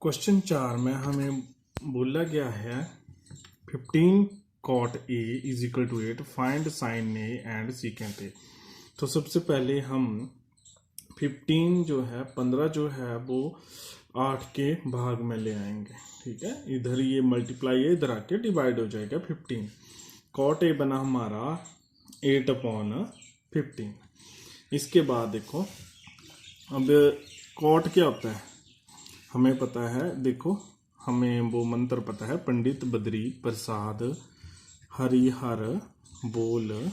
Question 4 में हमें बोला गया है 15 cot A is equal to 8, find sine A and secant A. तो सबसे पहले हम 15 जो है 15 जो है वो 8 के भाग में ले आएंगे। ठीक है, इधर ये मल्टीप्लाई है, इधर आके डिवाइड हो जाएगा 15। cot A बना हमारा 8/15। इसके बाद देखो, अब cot क्या होता है हमें पता है। देखो, हमें वो मंत्र पता है, पंडित बद्री प्रसाद हरिहर बोल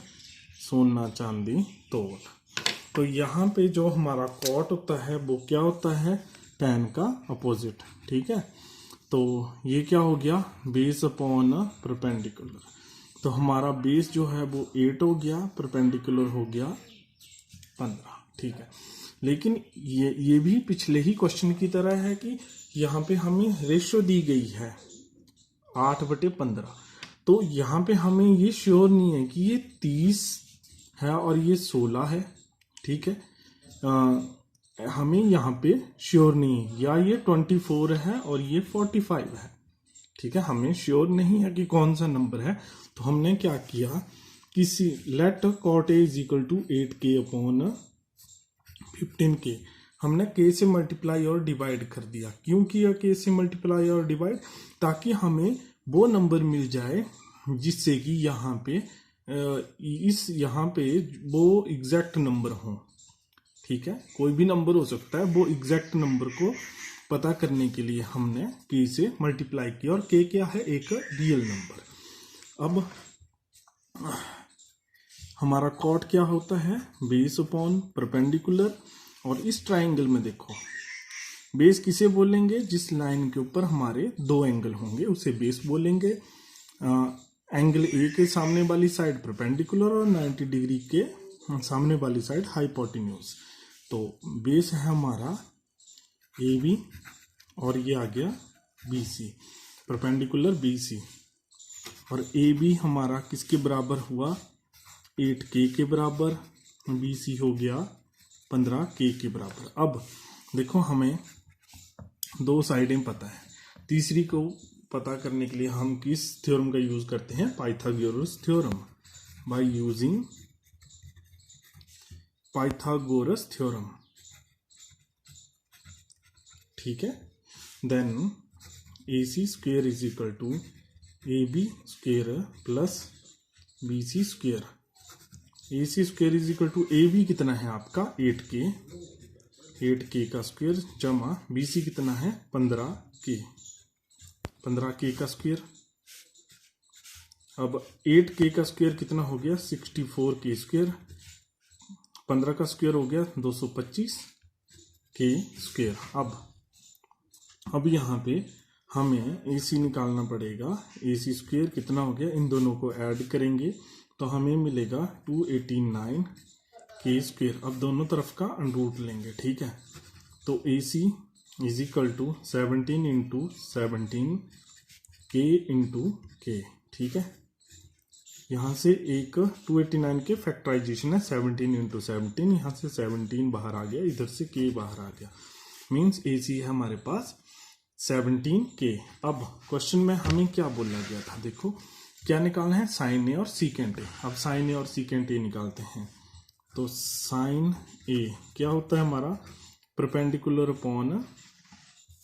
सोना चांदी तोल। तो यहाँ पे जो हमारा कॉट होता है वो क्या होता है, tan का अपोजिट। ठीक है, तो ये क्या हो गया, बेस अपॉन परपेंडिकुलर। तो हमारा बेस जो है वो 8 हो गया, परपेंडिकुलर हो गया 15। ठीक है, लेकिन ये भी पिछले ही क्वेश्चन की तरह है कि यहाँ पे हमें रेशियो दी गई है 8/15। तो यहाँ पे हमें ये श्योर नहीं है कि ये 30 है और ये 16 है। ठीक है, हमें यहाँ पे श्योर नहीं है, या ये 24 है और ये 45 है। ठीक है, हमें श्योर नहीं है कि कौन सा नंबर है। तो हमने क्या किया, किसी let cot A is equal to 8k/15k, हमने k से मल्टीप्लाई और डिवाइड कर दिया। क्यों किया k से मल्टीप्लाई और डिवाइड, ताकि हमें वो नंबर मिल जाए जिससे कि यहाँ पे यहाँ पे वो एग्जैक्ट नंबर हो। ठीक है, कोई भी नंबर हो सकता है, वो एग्जैक्ट नंबर को पता करने के लिए हमने k से मल्टीप्लाई किया। और k क्या है, एक रियल नंबर। अब हमारा कॉट क्या होता है, बेस अपॉन परपेंडिकुलर। और इस ट्राइंगल में देखो, बेस किसे बोलेंगे, जिस लाइन के ऊपर हमारे दो एंगल होंगे उसे बेस बोलेंगे। एंगल ए के सामने वाली साइड परपेंडिकुलर और 90 डिग्री के सामने वाली साइड हाइपोटेन्यूज। तो बेस है हमारा ए बी और ये आ गया B C, perpendicular B C. और ए बी हमारा किसके बराबर हुआ, 8k के बराबर, बी सी हो गया 15k के बराबर। अब देखो, हमें दो साइडें पता है, तीसरी को पता करने के लिए हम किस थ्योरम का यूज करते हैं, Pythagoras theorem. By using Pythagoras theorem. ठीक है, then AC square is equal to AB square plus BC square. AC square is equal to AB कितना है आपका 8k का स्क्वेयर जमा BC कितना है 15k का स्क्वेयर। अब 8k का स्क्वेयर कितना हो गया 64k स्क्वेयर, 15 का स्क्वेयर हो गया 225k स्क्वेयर। अब यहाँ पे हमें AC निकालना पड़ेगा। AC स्क्वेयर कितना हो गया, इन दोनों को ऐड करेंगे तो हमें मिलेगा 289k स्क्वेयर। अब दोनों तरफ का अंडरूट लेंगे। ठीक है, तो AC is equal to 17 into 17 k into k। ठीक है, यहाँ से एक 289 के फैक्टराइजेशन है, 17 इंटू 17, यहाँ से 17 बाहर आ गया, इधर से k बाहर आ गया, मीन्स AC है हमारे पास 17k। अब क्वेश्चन में हमें क्या बोला गया था, देखो क्या निकालना है, साइन ए और सीकेंट ए। अब साइन ए और सीकेंट ए निकालते हैं। तो साइन ए क्या होता है हमारा, परपेंडिकुलर अपॉन,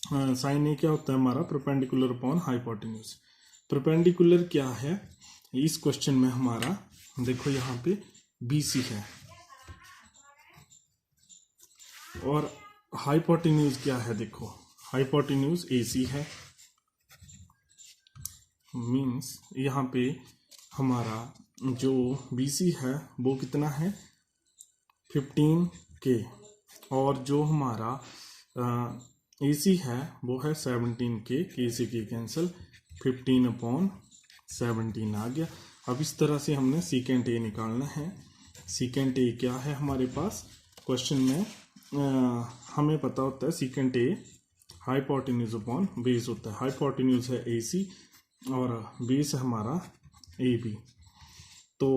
साइन ए क्या होता है हमारा, परपेंडिकुलर अपॉन हाइपोटेन्यूज। परपेंडिकुलर क्या है इस क्वेश्चन में हमारा, देखो यहाँ पे BC है और हाइपोटेन्यूज क्या है, देखो हाइपोटेन्यूज AC है। मीन्स यहाँ पे हमारा जो BC है वो कितना है 15k, और जो हमारा AC है वो है 17k, k से k कैंसिल, 15/17 आ गया। अब इस तरह से हमने सीकेंट ए निकालना है। सीकेंट ए क्या है हमारे पास, क्वेश्चन में हमें पता होता है secant A hypotenuse upon base होता है। हाइपोटेन्यूज है AC और बेस है हमारा AB। तो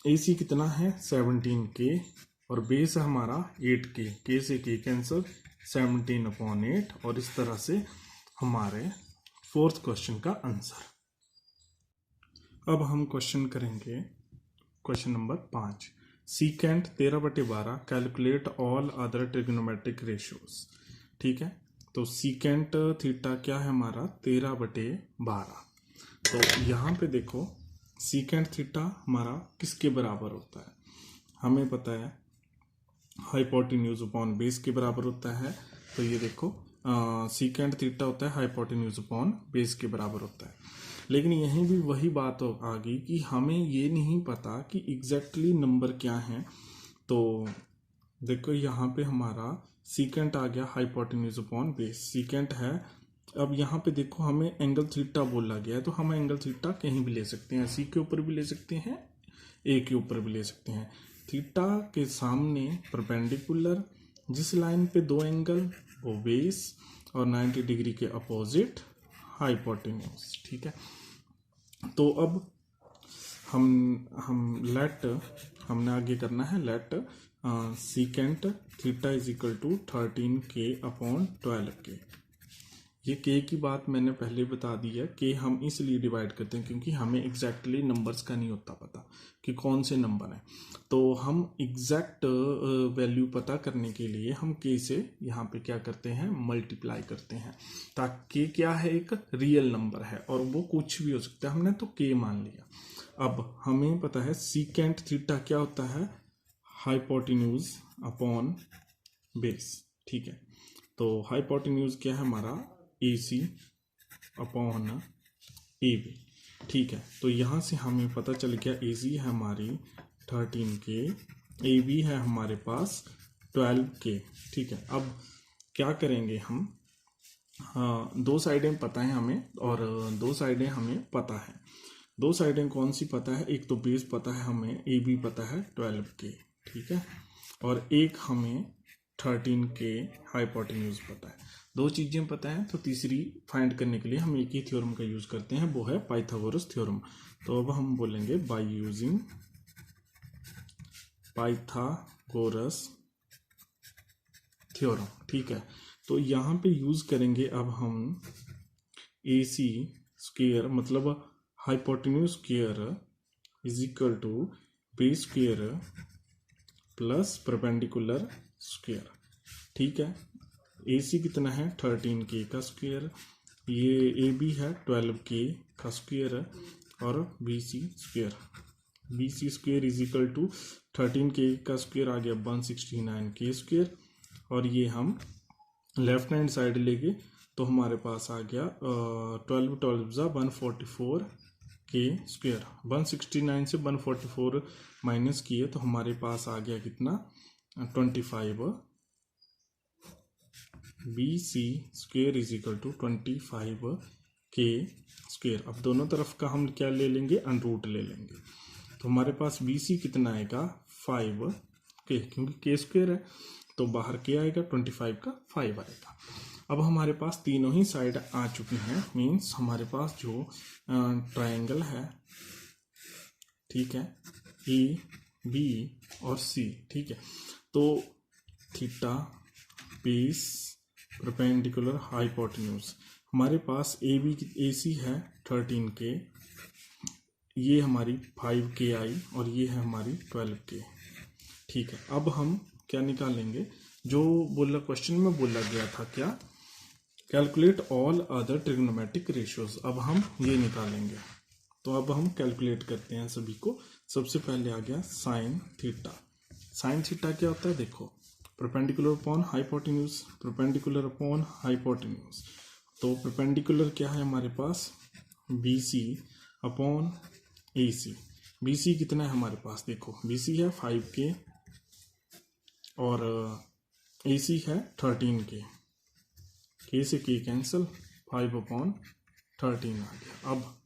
AC कितना है 17k और बेस है हमारा 8k, k से k कैंसिल, 17/8। और इस तरह से हमारे फोर्थ क्वेश्चन का आंसर। अब हम क्वेश्चन करेंगे question number 5। Secant 13/12 calculate all other trigonometric ratios. ठीक है, तो सीकेंट थीटा क्या है हमारा 13/12। तो यहाँ पे देखो सीकेंट थीटा हमारा किसके बराबर होता है, हमें पता है हाइपोटेन्यूज अपॉन बेस के बराबर होता है। तो ये देखो सीकेंट थीटा होता है हाइपोटेन्यूज अपॉन बेस के बराबर होता है। लेकिन यहीं भी वही बात आ गई कि हमें ये नहीं पता कि एग्जैक्टली नंबर क्या है। तो देखो यहाँ पे हमारा सीकेंट आ गया हाइपोटेन्यूज अपॉन बेस, सीकेंट है। अब यहाँ पे देखो हमें एंगल थीटा बोला गया है, तो हम एंगल थीटा कहीं भी ले सकते हैं, सी के ऊपर भी ले सकते हैं, ए के ऊपर भी ले सकते हैं। थीटा के सामने परपेंडिकुलर जिस लाइन पे दो एंगल वो बेस और 90 डिग्री के अपोजिट हाइपोटेन्यूज। ठीक है, तो अब हम लेट हमने आगे करना है let secant theta is equal to 13k/12k। ये के की बात मैंने पहले बता दी है कि हम इसलिए डिवाइड करते हैं क्योंकि हमें एग्जैक्टली नंबर्स का नहीं होता पता कि कौन से नंबर हैं। तो हम एग्जैक्ट वैल्यू पता करने के लिए हम के से यहाँ पे क्या करते हैं मल्टीप्लाई करते हैं, ताकि क्या है एक रियल नंबर है और वो कुछ भी हो सकता है। हमने तो के मान लिया। अब हमें पता है सीकेंट थीटा क्या होता है हाइपोटेन्यूज अपॉन बेस। ठीक है, तो हाइपोटेन्यूज क्या है हमारा AC अपॉन AB। ठीक है, तो यहाँ से हमें पता चल गया AC है हमारी 13k, AB है हमारे पास 12k। ठीक है, अब क्या करेंगे हम, हाँ दो साइडें पता है हमें और दो साइडें हमें पता है। दो साइडें कौन सी पता है, एक तो बेस पता है हमें, AB पता है 12k। ठीक है, और एक हमें 13k हाइपोटेन्यूज पता है। दो चीजें पता है तो तीसरी फाइंड करने के लिए हम एक ही थ्योरम का यूज करते हैं, वो है पाइथागोरस थ्योरम। तो अब हम बोलेंगे बाय यूजिंग पाइथागोरस थ्योरम। ठीक है, तो यहाँ पे यूज करेंगे अब हम AC स्क्वायर मतलब hypotenuse square is equal to base square plus perpendicular square. ठीक है, AC कितना है 13k का स्क्वायर, ये AB है 12k का स्क्वायर और BC square is equal to 13k का स्क्वायर आ गया 169k स्क्वायर, और ये हम लेफ्ट हैंड साइड लेंगे तो हमारे पास आ गया 144k स्क्वायर। 169 से 144 माइनस किए तो हमारे पास आ गया कितना 25। BC square is equal to 25k square. अब दोनों तरफ का हम क्या ले लेंगे अनरूट ले लेंगे, तो हमारे पास BC कितना आएगा 5k, क्योंकि k स्क्वायर है तो बाहर क्या आएगा 25 का 5 आएगा। अब हमारे पास तीनों ही साइड आ चुकी हैं, मीन्स हमारे पास जो ट्रायंगल है, ठीक है AB और C। ठीक है, तो थीटा बेस परपेंडिकुलर हाइपोटेन्यूज हमारे पास AC है 13k, ये हमारी 5k आई और ये है हमारी 12k। ठीक है, अब हम क्या निकालेंगे, जो बोला क्वेश्चन में बोला गया था क्या calculate all other trigonometric ratios, अब हम ये निकालेंगे। तो अब हम कैलकुलेट करते हैं सभी को। सबसे पहले आ गया साइन थीटा। साइन थीटा क्या होता है, देखो perpendicular upon hypotenuse, perpendicular upon hypotenuse. तो परपेंडिकुलर क्या है हमारे पास BC अपॉन AC। BC कितना है हमारे पास, देखो BC है 5k और AC है 13k, k से k कैंसिल 5/13 आ गया। अब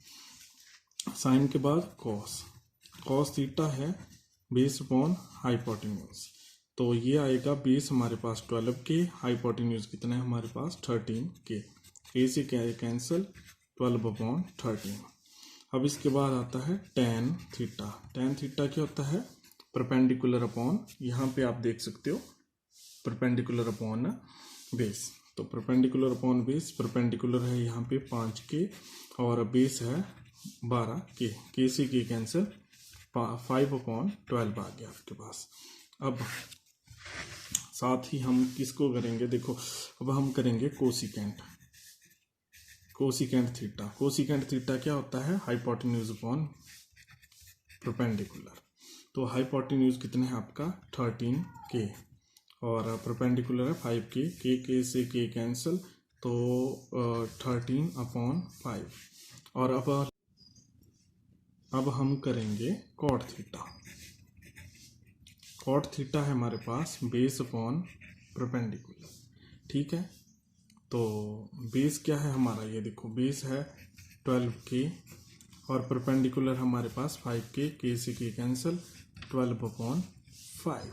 साइन के बाद कॉस थीटा है बेस अपॉन हाइपोटेन्यूज, तो ये आएगा बेस हमारे पास 12k, हाइपोटेन्यूज कितना है हमारे पास 13k, k से क्या है कैंसिल 12/13। अब इसके बाद आता है टेन थीटा। टेन थीटा क्या होता है परपेंडिकुलर अपॉन, यहाँ पे आप देख सकते हो परपेंडिकुलर अपॉन बेस। तो परपेंडिकुलर अपॉन बेस, परपेंडिकुलर है यहाँ पे 5k और बेस है 12k, k से k कैंसिल, 5/12 आ गया आपके पास। अब साथ ही हम किसको करेंगे, देखो अब हम करेंगे cosecant, cosecant theta. Cosecant theta क्या होता है, हाइपोटेन्यूज अपॉन परपेंडिकुलर। तो हाइपोटेन्यूज कितने हैं आपका 13k और परपेंडिकुलर है 5k, k से k कैंसिल, तो 13/5। और अब हम करेंगे कॉट थीटा। कॉट थीटा है हमारे पास बेस अपॉन परपेंडिकुलर, ठीक है। तो बेस क्या है हमारा, ये देखो बेस है 12k और परपेंडिकुलर हमारे पास 5k, k से k कैंसिल, 12/5।